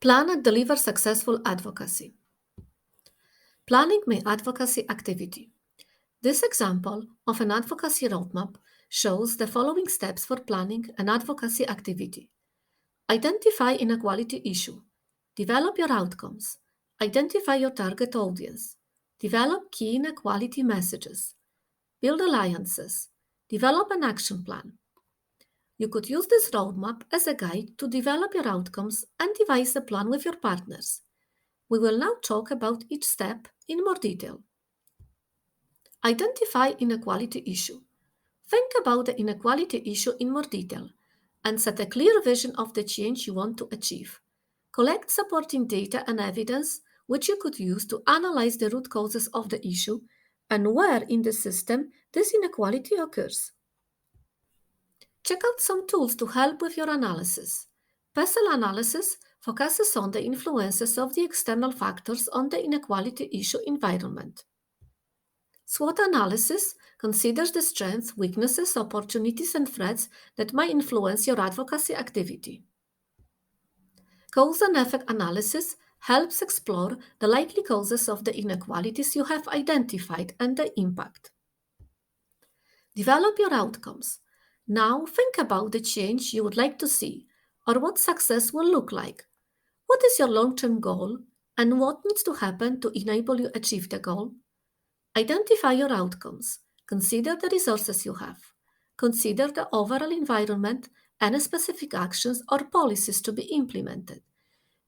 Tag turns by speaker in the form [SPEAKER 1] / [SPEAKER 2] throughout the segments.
[SPEAKER 1] Plan and deliver successful advocacy. Planning my advocacy activity. This example of an advocacy roadmap shows the following steps for planning an advocacy activity. Identify inequality issue. Develop your outcomes. Identify your target audience. Develop key inequality messages. Build alliances. Develop an action plan. You could use this roadmap as a guide to develop your outcomes and devise a plan with your partners. We will now talk about each step in more detail. Identify inequality issue. Think about the inequality issue in more detail and set a clear vision of the change you want to achieve. Collect supporting data and evidence which you could use to analyze the root causes of the issue and where in the system this inequality occurs. Check out some tools to help with your analysis. PESEL analysis focuses on the influences of the external factors on the inequality issue environment. SWOT analysis considers the strengths, weaknesses, opportunities, and threats that might influence your advocacy activity. Cause and effect analysis helps explore the likely causes of the inequalities you have identified and the impact. Develop your outcomes. Now think about the change you would like to see or what success will look like. What is your long-term goal and what needs to happen to enable you achieve the goal? Identify your outcomes. Consider the resources you have. Consider the overall environment and specific actions or policies to be implemented.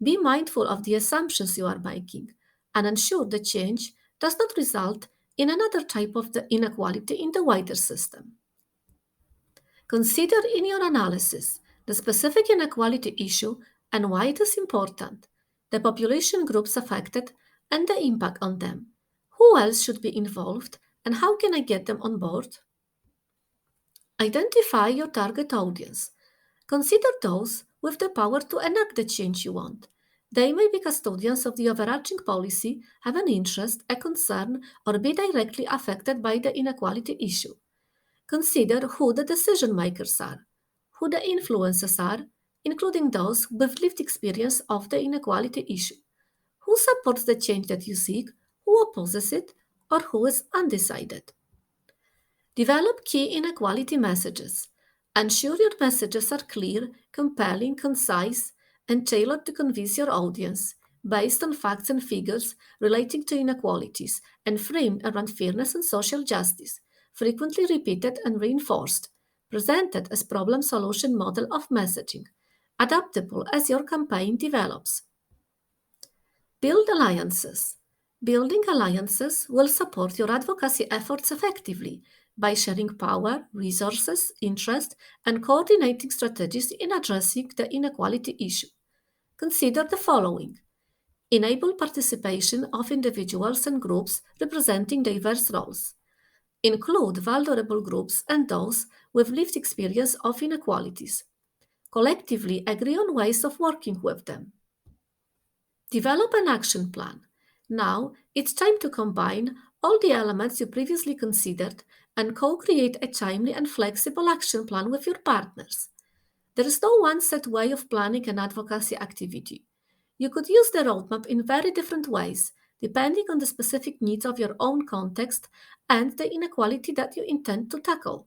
[SPEAKER 1] Be mindful of the assumptions you are making and ensure the change does not result in another type of the inequality in the wider system. Consider in your analysis the specific inequality issue and why it is important, the population groups affected and the impact on them. Who else should be involved and how can I get them on board? Identify your target audience. Consider those with the power to enact the change you want. They may be custodians of the overarching policy, have an interest, a concern, or be directly affected by the inequality issue. Consider who the decision makers are, who the influencers are, including those with lived experience of the inequality issue. Who supports the change that you seek, who opposes it, or who is undecided. Develop key inequality messages. Ensure your messages are clear, compelling, concise, and tailored to convince your audience based on facts and figures relating to inequalities and framed around fairness and social justice, frequently repeated and reinforced, presented as problem-solution model of messaging, adaptable as your campaign develops. Build alliances. Building alliances will support your advocacy efforts effectively by sharing power, resources, interest, and coordinating strategies in addressing the inequality issue. Consider the following. Enable participation of individuals and groups representing diverse roles. Include vulnerable groups and those with lived experience of inequalities. Collectively agree on ways of working with them. Develop an action plan. Now it's time to combine all the elements you previously considered and co-create a timely and flexible action plan with your partners. There is no one set way of planning an advocacy activity. You could use the roadmap in very different ways, depending on the specific needs of your own context and the inequality that you intend to tackle.